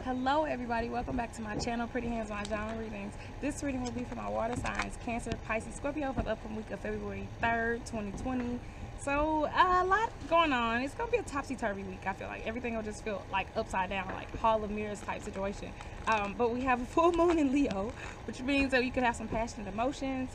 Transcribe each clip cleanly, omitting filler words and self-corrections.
Hello everybody, welcome back to my channel, Pretty Hands Mah Jongg readings. This reading will be for my water signs, Cancer, Pisces, Scorpio for the upcoming week of February 3rd, 2020. So a lot going on. It's going to be a topsy-turvy week. I feel like everything will just feel like upside down, like Hall of Mirrors type situation. But we have a full moon in Leo, which means that you could have some passionate emotions.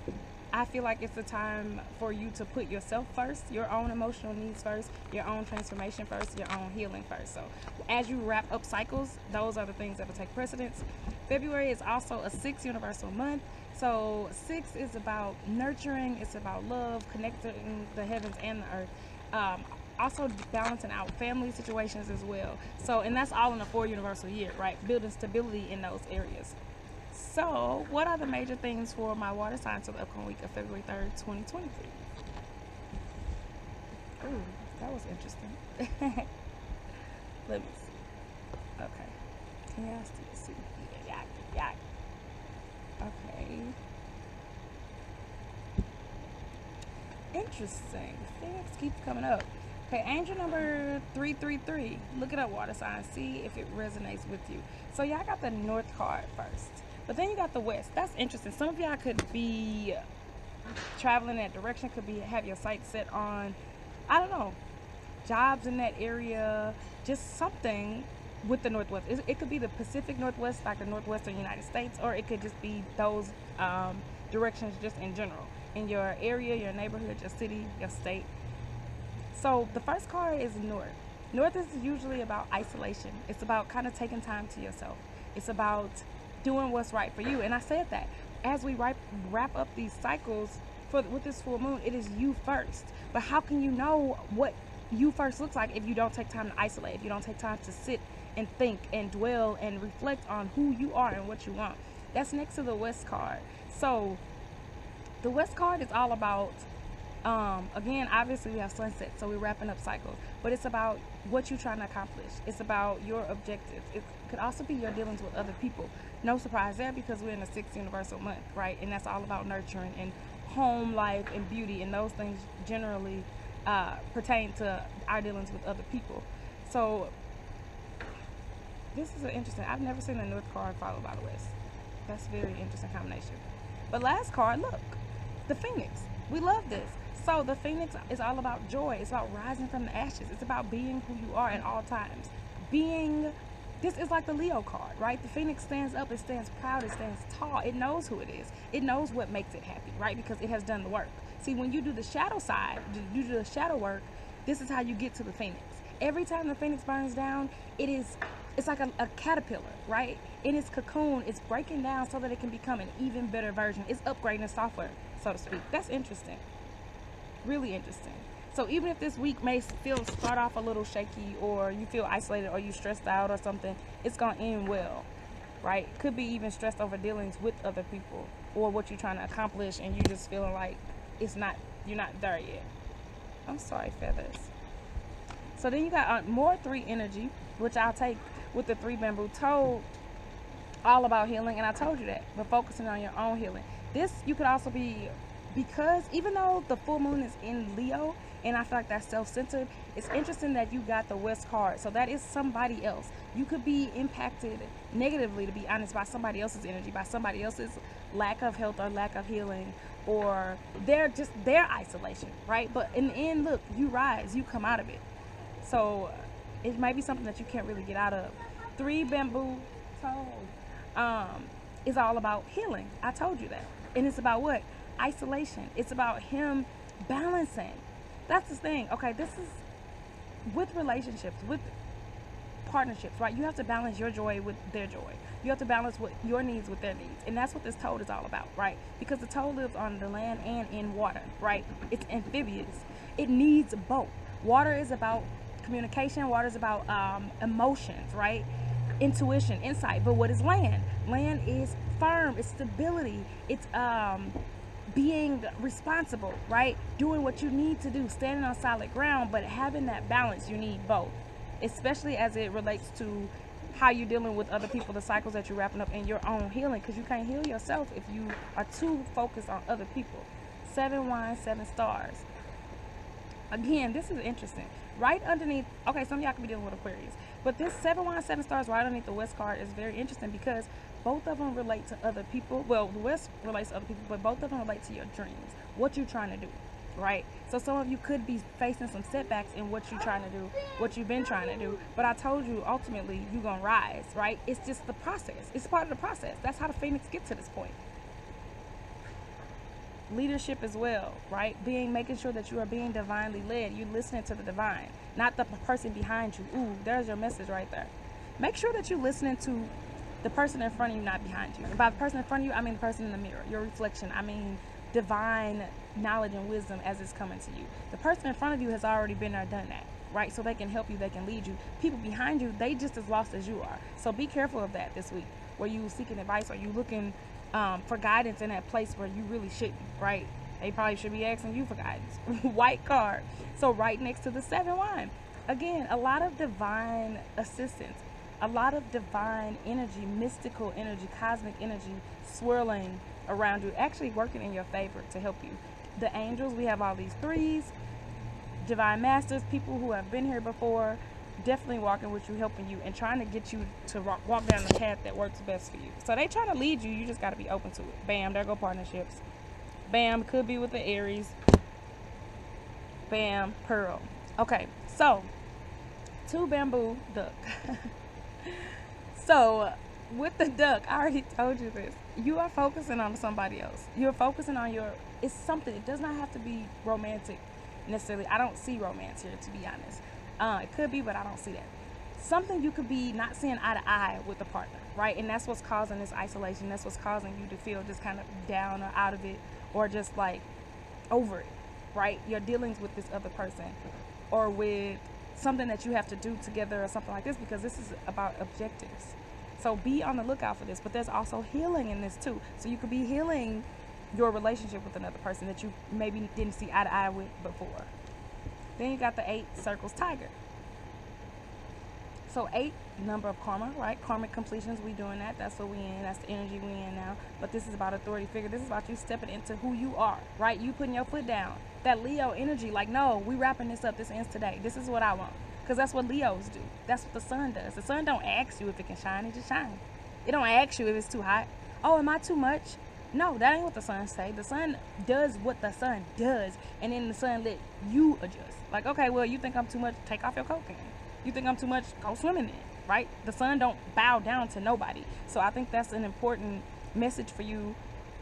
I feel like it's a time for you to put yourself first, your own emotional needs first, your own transformation first, your own healing first. So as you wrap up cycles, those are the things that will take precedence. February is also a 6 universal month. So 6 is about nurturing, it's about love, connecting the heavens and the earth. Also balancing out family situations as well. So, and that's all in a 4 universal year, right? Building stability in those areas. So, what are the major things for my water signs for the upcoming week of February 3rd, 2023? Ooh, that was interesting. Let me see. Okay. Can y'all still see? Yeah. Okay. Interesting. Things keep coming up. Okay, angel number 333. Look it up, water signs. See if it resonates with you. So y'all got the north card first. But then you got the west. That's interesting. Some of y'all could be traveling that direction, could be have your sights set on, I don't know, jobs in that area, just something with the northwest. It could be the Pacific Northwest, like the northwestern United States, or it could just be those directions just in general. In your area, your neighborhood, your city, your state. So the first card is north. North is usually about isolation. It's about kind of taking time to yourself. It's about doing what's right for you. And I said that as we wrap up these cycles with this full moon, it is you first. But how can you know what you first looks like if you don't take time to isolate, if you don't take time to sit and think and dwell and reflect on who you are and what you want? That's next to the west card. So the west card is all about again, obviously we have sunset, so we're wrapping up cycles, but it's about what you're trying to accomplish. It's about your objectives. It could also be your dealings with other people. No surprise there, because we're in the 6th universal month, right? And that's all about nurturing and home life and beauty, and those things generally pertain to our dealings with other people. So this is an interesting, I've never seen the north card followed by the west. That's a very interesting combination. But last card, look, the phoenix. We love this. So the phoenix is all about joy. It's about rising from the ashes. It's about being who you are at all times. This is like the Leo card, right? The phoenix stands up, it stands proud, it stands tall. It knows who it is. It knows what makes it happy, right? Because it has done the work. See, when you do the shadow side, you do the shadow work, this is how you get to the phoenix. Every time the phoenix burns down, it's like a caterpillar, right? In its cocoon, it's breaking down so that it can become an even better version. It's upgrading the software, so to speak. That's interesting. Really interesting. So even if this week may start off a little shaky, or you feel isolated, or you stressed out or something, it's gonna end well, right? Could be even stressed over dealings with other people or what you're trying to accomplish, and you just feeling like you're not there yet. I'm sorry, feathers. So then you got more 3 energy, which I'll take with the 3 bamboo toad, all about healing, and I told you that, but focusing on your own healing. This you could also be, because even though the full moon is in Leo, and I feel like that's self-centered, it's interesting that you got the west card. So that is somebody else. You could be impacted negatively, to be honest, by somebody else's energy, by somebody else's lack of health or lack of healing, or their isolation, right? But in the end, look, you rise, you come out of it. So it might be something that you can't really get out of. 3 bamboo toes is all about healing. I told you that. And it's about what? Isolation. It's about him balancing. That's the thing. Okay, this is with relationships, with partnerships, right? You have to balance your joy with their joy. You have to balance what your needs with their needs. And that's what this toad is all about, right? Because the toad lives on the land and in water, right? It's amphibious. It needs both. Water is about communication. Water is about emotions, right? Intuition, insight. But what is land? Land is firm. It's stability. It's being responsible, right? Doing what you need to do, standing on solid ground. But having that balance, you need both, especially as it relates to how you're dealing with other people, the cycles that you're wrapping up, in your own healing, because you can't heal yourself if you are too focused on other people. 7 wands, 7 stars. Again, this is interesting. Right underneath, okay, some of y'all could be dealing with Aquarius, But this 7 wine, 7 stars right underneath the West card is very interesting because both of them relate to other people. Well, the West relates to other people, but both of them relate to your dreams, what you're trying to do, right? So some of you could be facing some setbacks in what you're trying to do, what you've been trying to do. But I told you, ultimately, you're going to rise, right? It's just the process. It's part of the process. That's how the Phoenix gets to this point. Leadership as well, right? Making sure that you are being divinely led. You listening to the divine, not the person behind you. Ooh, there's your message right there. Make sure that you're listening to the person in front of you, not behind you. And by the person in front of you, I mean the person in the mirror, your reflection. I mean divine knowledge and wisdom as it's coming to you. The person in front of you has already been there, done that, right? So they can help you, they can lead you. People behind you, they just as lost as you are. So be careful of that this week. Were you seeking advice? Are you looking for guidance in that place where you really shouldn't, right? They probably should be asking you for guidance. White card. So right next to the 7 wine. Again, a lot of divine assistance, a lot of divine energy, mystical energy, cosmic energy swirling around you, actually working in your favor to help you. The angels, we have all these 3s, divine masters, people who have been here before, definitely walking with you, helping you, and trying to get you to walk down the path that works best for you. So they trying to lead you. You just got to be open to it. Bam, there go partnerships. Bam, could be with the Aries. Bam, Pearl. Okay, so 2 bamboo duck. So with the duck, I already told you this. You are focusing on somebody else. You're focusing on it's something. It does not have to be romantic necessarily. I don't see romance here, to be honest. It could be, but I don't see that. Something you could be not seeing eye to eye with the partner, right? And that's what's causing this isolation. That's what's causing you to feel just kind of down or out of it, or just like over it, right? Your dealings with this other person, or with something that you have to do together or something like this, because this is about objectives. So be on the lookout for this. But there's also healing in this too. So you could be healing your relationship with another person that you maybe didn't see eye to eye with before. Then you got the 8 circles tiger. So 8, number of karma, right? Karmic completions, we doing that. That's what we in. That's the energy we in now. But this is about authority figure. This is about you stepping into who you are, right? You putting your foot down. That Leo energy, like, no, we wrapping this up. This ends today. This is what I want. Because that's what Leos do. That's what the sun does. The sun don't ask you if it can shine. It just shines. It don't ask you if it's too hot. Oh, am I too much? No, that ain't what the sun say. The sun does what the sun does, and then the sun let you adjust. Like, okay, well, you think I'm too much? Take off your coat then. You think I'm too much? Go swimming then, right? The sun don't bow down to nobody. So I think that's an important message for you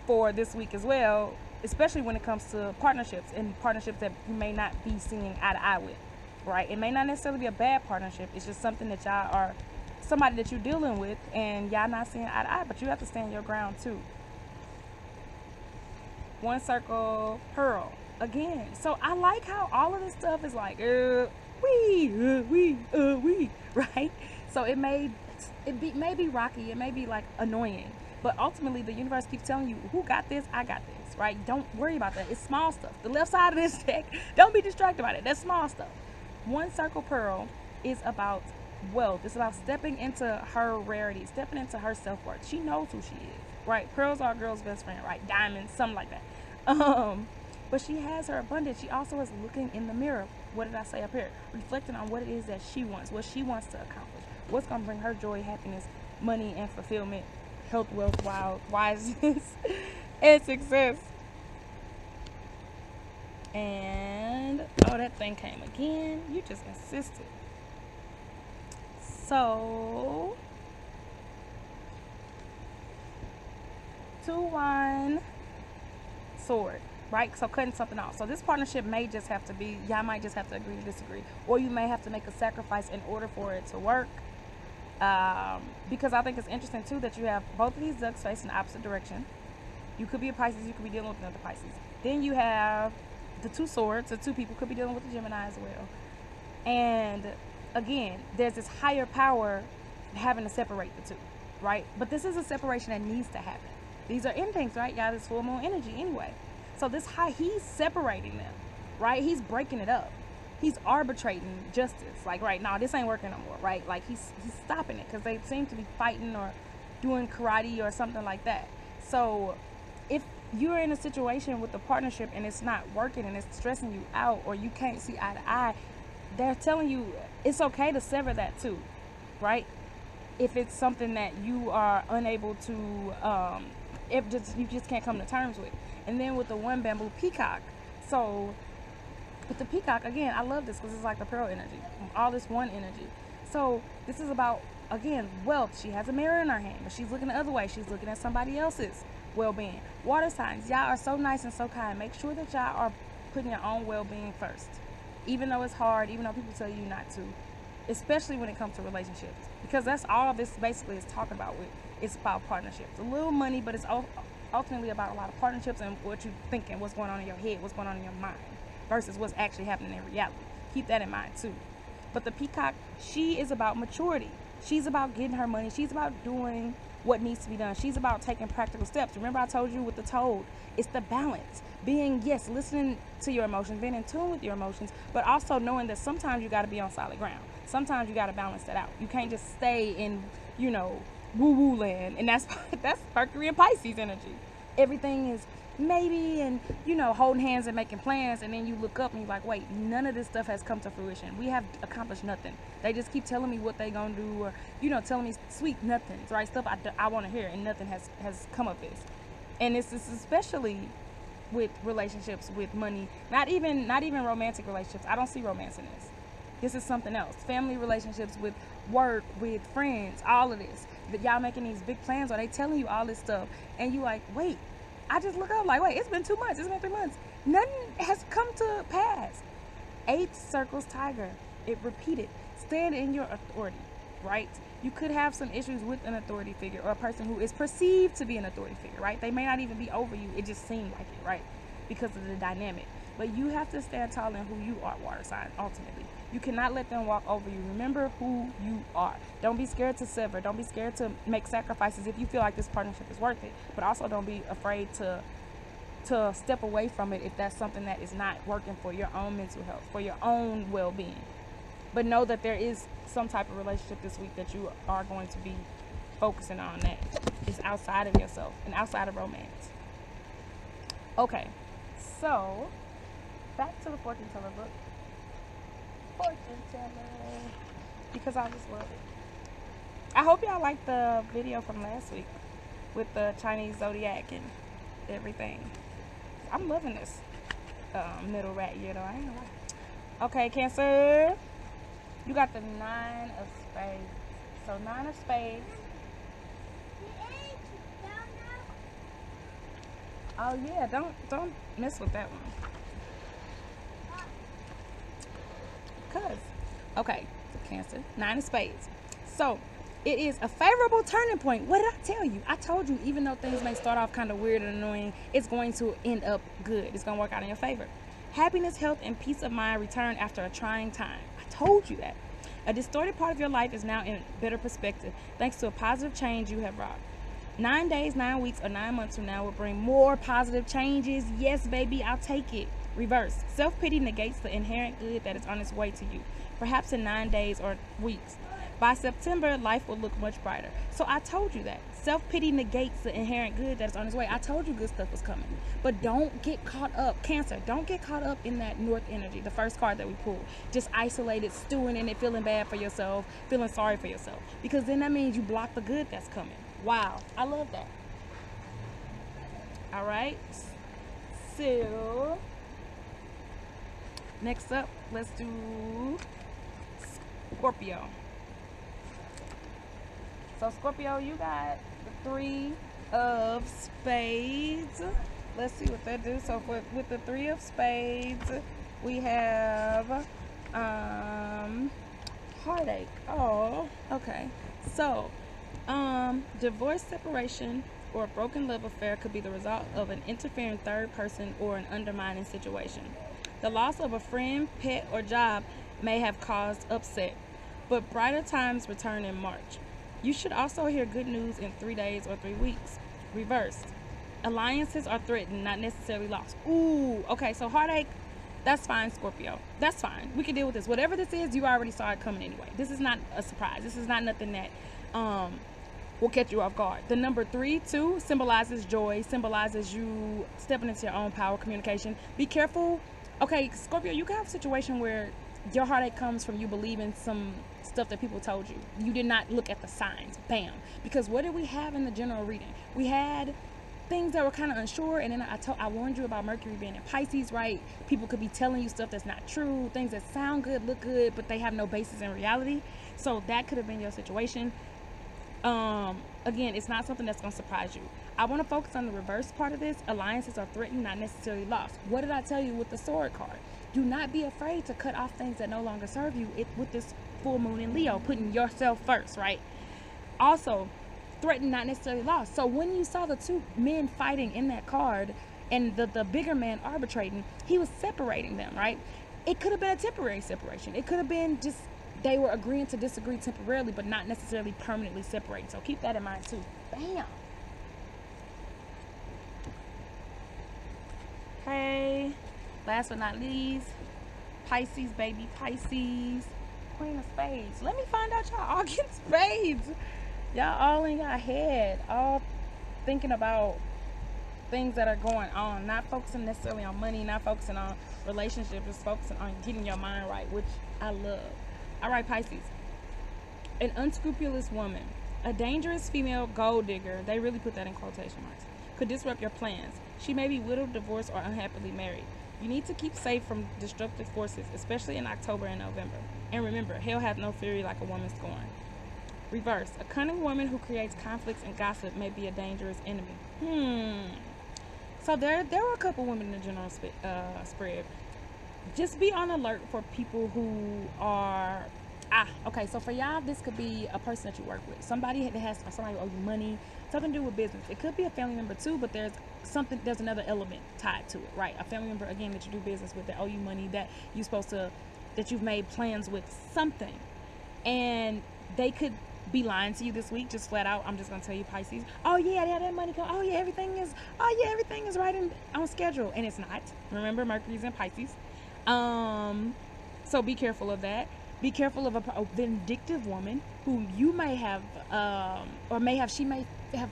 for this week as well, especially when it comes to partnerships, and partnerships that you may not be seeing eye to eye with, right? It may not necessarily be a bad partnership. It's just something that y'all are, somebody that you're dealing with, and y'all not seeing eye to eye, but you have to stand your ground too. 1 circle, pearl. Again, so I like how all of this stuff is like, we, right? So it may be rocky, it may be like annoying, but ultimately the universe keeps telling you, who got this? I got this, right? Don't worry about that. It's small stuff. The left side of this deck, don't be distracted by it. That's small stuff. 1 circle pearl is about wealth. It's about stepping into her rarity, stepping into her self-worth. She knows who she is, right? Pearls are a girl's best friend, right? Diamonds, something like that. But she has her abundance. She also is looking in the mirror. What did I say up here? Reflecting on what it is that she wants, what she wants to accomplish, what's going to bring her joy, happiness, money, and fulfillment, health, wealth, wiseness, and success. And, oh, that thing came again. You just insisted. So, 2 wine, sword. Right? So cutting something off. So this partnership may just have to be, y'all might just have to agree to disagree. Or you may have to make a sacrifice in order for it to work. Because I think it's interesting too that you have both of these ducks facing the opposite direction. You could be a Pisces, you could be dealing with another Pisces. Then you have the 2 swords, the 2 people could be dealing with the Gemini as well. And again, there's this higher power having to separate the 2, right? But this is a separation that needs to happen. These are endings, right? Y'all, this full moon energy anyway. So he's separating them, right? He's breaking it up. He's arbitrating justice. Like, right, now this ain't working no more, right? Like, he's stopping it because they seem to be fighting or doing karate or something like that. So if you're in a situation with a partnership and it's not working and it's stressing you out, or you can't see eye to eye, they're telling you it's okay to sever that too. right? If it's something that you are unable to, if just you just can't come to terms with. And then with the one bamboo peacock, so with the peacock again, I love this because it's like the pearl energy, all this one energy. So this is about, again, wealth. She has a mirror in her hand, but she's looking the other way. She's looking at somebody else's well-being. Water signs, y'all are so nice and so kind. Make sure that y'all are putting your own well-being first, even though it's hard, even though people tell you not to, especially when it comes to relationships, because that's all this basically is talking about. It's about partnerships, a little money, but it's ultimately about a lot of partnerships and what you're thinking, what's going on in your head, what's going on in your mind, versus what's actually happening in reality. Keep that in mind too. But the peacock, she is about maturity. She's about getting her money. She's about doing what needs to be done. She's about taking practical steps. Remember I told you with the toad, it's the balance. Being, yes, listening to your emotions, being in tune with your emotions, but also knowing that sometimes you got to be on solid ground. Sometimes you got to balance that out. You can't just stay in, woo-woo land. And that's Mercury and Pisces energy. Everything is maybe and, holding hands and making plans. And then you look up and you're like, wait, none of this stuff has come to fruition. We have accomplished nothing. They just keep telling me what they going to do, or, telling me sweet nothings, right? Stuff I want to hear, and nothing has come of this. And this is especially with relationships, with money, not even romantic relationships. I don't see romance in this. This is something else. Family relationships, with work, with friends, all of this. That y'all making these big plans, or they telling you all this stuff, and you like, wait, I just look up like, wait, it's been 2 months, it's been 3 months. Nothing has come to pass. 8 circles tiger. It repeated. Stand in your authority, right? You could have some issues with an authority figure, or a person who is perceived to be an authority figure, right? They may not even be over you. It just seemed like it, right? Because of the dynamic. But you have to stand tall in who you are, water sign, ultimately. You cannot let them walk over you. Remember who you are. Don't be scared to sever. Don't be scared to make sacrifices if you feel like this partnership is worth it. But also don't be afraid to step away from it if that's something that is not working for your own mental health, for your own well-being. But know that there is some type of relationship this week that you are going to be focusing on that is outside of yourself and outside of romance. Okay, so back to the fortune teller book. Fortune teller, because I just love it. I hope y'all liked the video from last week with the Chinese zodiac and everything. I'm loving this middle rat year though. I ain't gonna lie. Okay, Cancer, you got the 9 of spades. So 9 of spades. Oh yeah, don't mess with that one. Okay, Cancer, 9 of spades. So it is a favorable turning point. What did I tell you? I told you, even though things may start off kind of weird and annoying, it's going to end up good. It's going to work out in your favor. Happiness, health, and peace of mind return after a trying time. I told you that. A distorted part of your life is now in better perspective thanks to a positive change you have wrought. 9 days, 9 weeks, or 9 months from now will bring more positive changes. Yes, baby, I'll take it. Reverse. Self-pity negates the inherent good that is on its way to you, perhaps in 9 days or weeks. By September, life will look much brighter. So I told you that. Self-pity negates the inherent good that is on its way. I told you good stuff was coming. But don't get caught up. Cancer, don't get caught up in that North energy, the first card that we pulled. Just isolated, stewing in it, feeling bad for yourself, feeling sorry for yourself. Because then that means you block the good that's coming. Wow, I love that. All right. So next up, let's do Scorpio. So Scorpio, you got the 3 of spades. Let's see what that do. So with the 3 of spades, we have heartache. Oh, okay. So divorce, separation, or a broken love affair could be the result of an interfering third person or an undermining situation. The loss of a friend, pet, or job may have caused upset, but brighter times return in March. You should also hear good news in 3 days or 3 weeks. Reversed. Alliances are threatened, not necessarily lost. Ooh, okay, so heartache, that's fine, Scorpio. That's fine. We can deal with this. Whatever this is, you already saw it coming anyway. This is not a surprise. This is not nothing that will catch you off guard. The number 3, 2, symbolizes joy, symbolizes you stepping into your own power, communication. Be careful. Okay, Scorpio, you can have a situation where Your heartache comes from you believing some stuff that people told you. You did not look at the signs. Bam. Because what did we have in the general reading? We had things that were kind of unsure, and then I warned you about Mercury being in Pisces, right? People could be telling you stuff that's not true, things that sound good, look good, but they have no basis in reality. So that could have been your situation. Again, it's not something that's going to surprise you. I want to focus on the reverse part of this. Alliances are threatened, not necessarily lost. What did I tell you with the sword card? Do not be afraid to cut off things that no longer serve you. With this full moon in Leo, putting yourself first, right? Also, threatened, not necessarily lost. So when you saw the two men fighting in that card and the bigger man arbitrating, he was separating them, right? It could have been a temporary separation. It could have been just they were agreeing to disagree temporarily, but not necessarily permanently separating. So keep that in mind too. Bam. Okay. Last but not least, Pisces, baby, Pisces. Queen of Spades. Let me find out y'all all get spades. Y'all all in your head, all thinking about things that are going on, not focusing necessarily on money, not focusing on relationships, just focusing on getting your mind right, which I love. All right, Pisces. An unscrupulous woman, a dangerous female gold digger, they really put that in quotation marks, could disrupt your plans. She may be widowed, divorced, or unhappily married. You need to keep safe from destructive forces, especially in October and November. And remember, hell hath no fury like a woman scorned. Reverse. A cunning woman who creates conflicts and gossip may be a dangerous enemy. So there were a couple women in the general spread. Just be on alert for people who are okay, so for y'all, this could be a person that you work with, somebody who owe you money, something to do with business. It could be a family member too, but there's another element tied to it, right? A family member, again, that you do business with, that owe you money, that you've made plans with, something, and they could be lying to you this week, just flat out. I'm just gonna tell you, Pisces, oh yeah, that money come, oh yeah, everything is right on schedule, and it's not. Remember, Mercury's in Pisces. So be careful of that. Be careful of a vindictive woman who you may have, she may have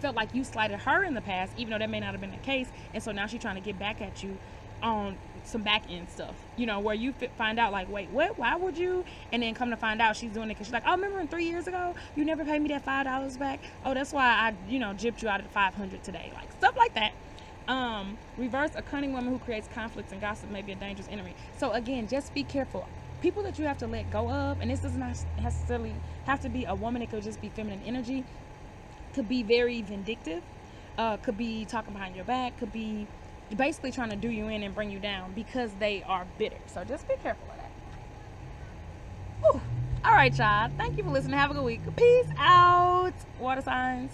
felt like you slighted her in the past, even though that may not have been the case. And so now she's trying to get back at you on some back end stuff, where you find out like, wait, what? Why would you? And then come to find out she's doing it because she's like, oh, remember 3 years ago you never paid me that $5 back? Oh, that's why I, gypped you out of the 500 today, like stuff like that. Reverse, a cunning woman who creates conflicts and gossip may be a dangerous enemy. So again, just be careful. People that you have to let go of, and this does not necessarily have to be a woman, it could just be feminine energy, could be very vindictive, could be talking behind your back, could be basically trying to do you in and bring you down because they are bitter. So just be careful of that. Whew. All right, y'all. Thank you for listening. Have a good week. Peace out, water signs.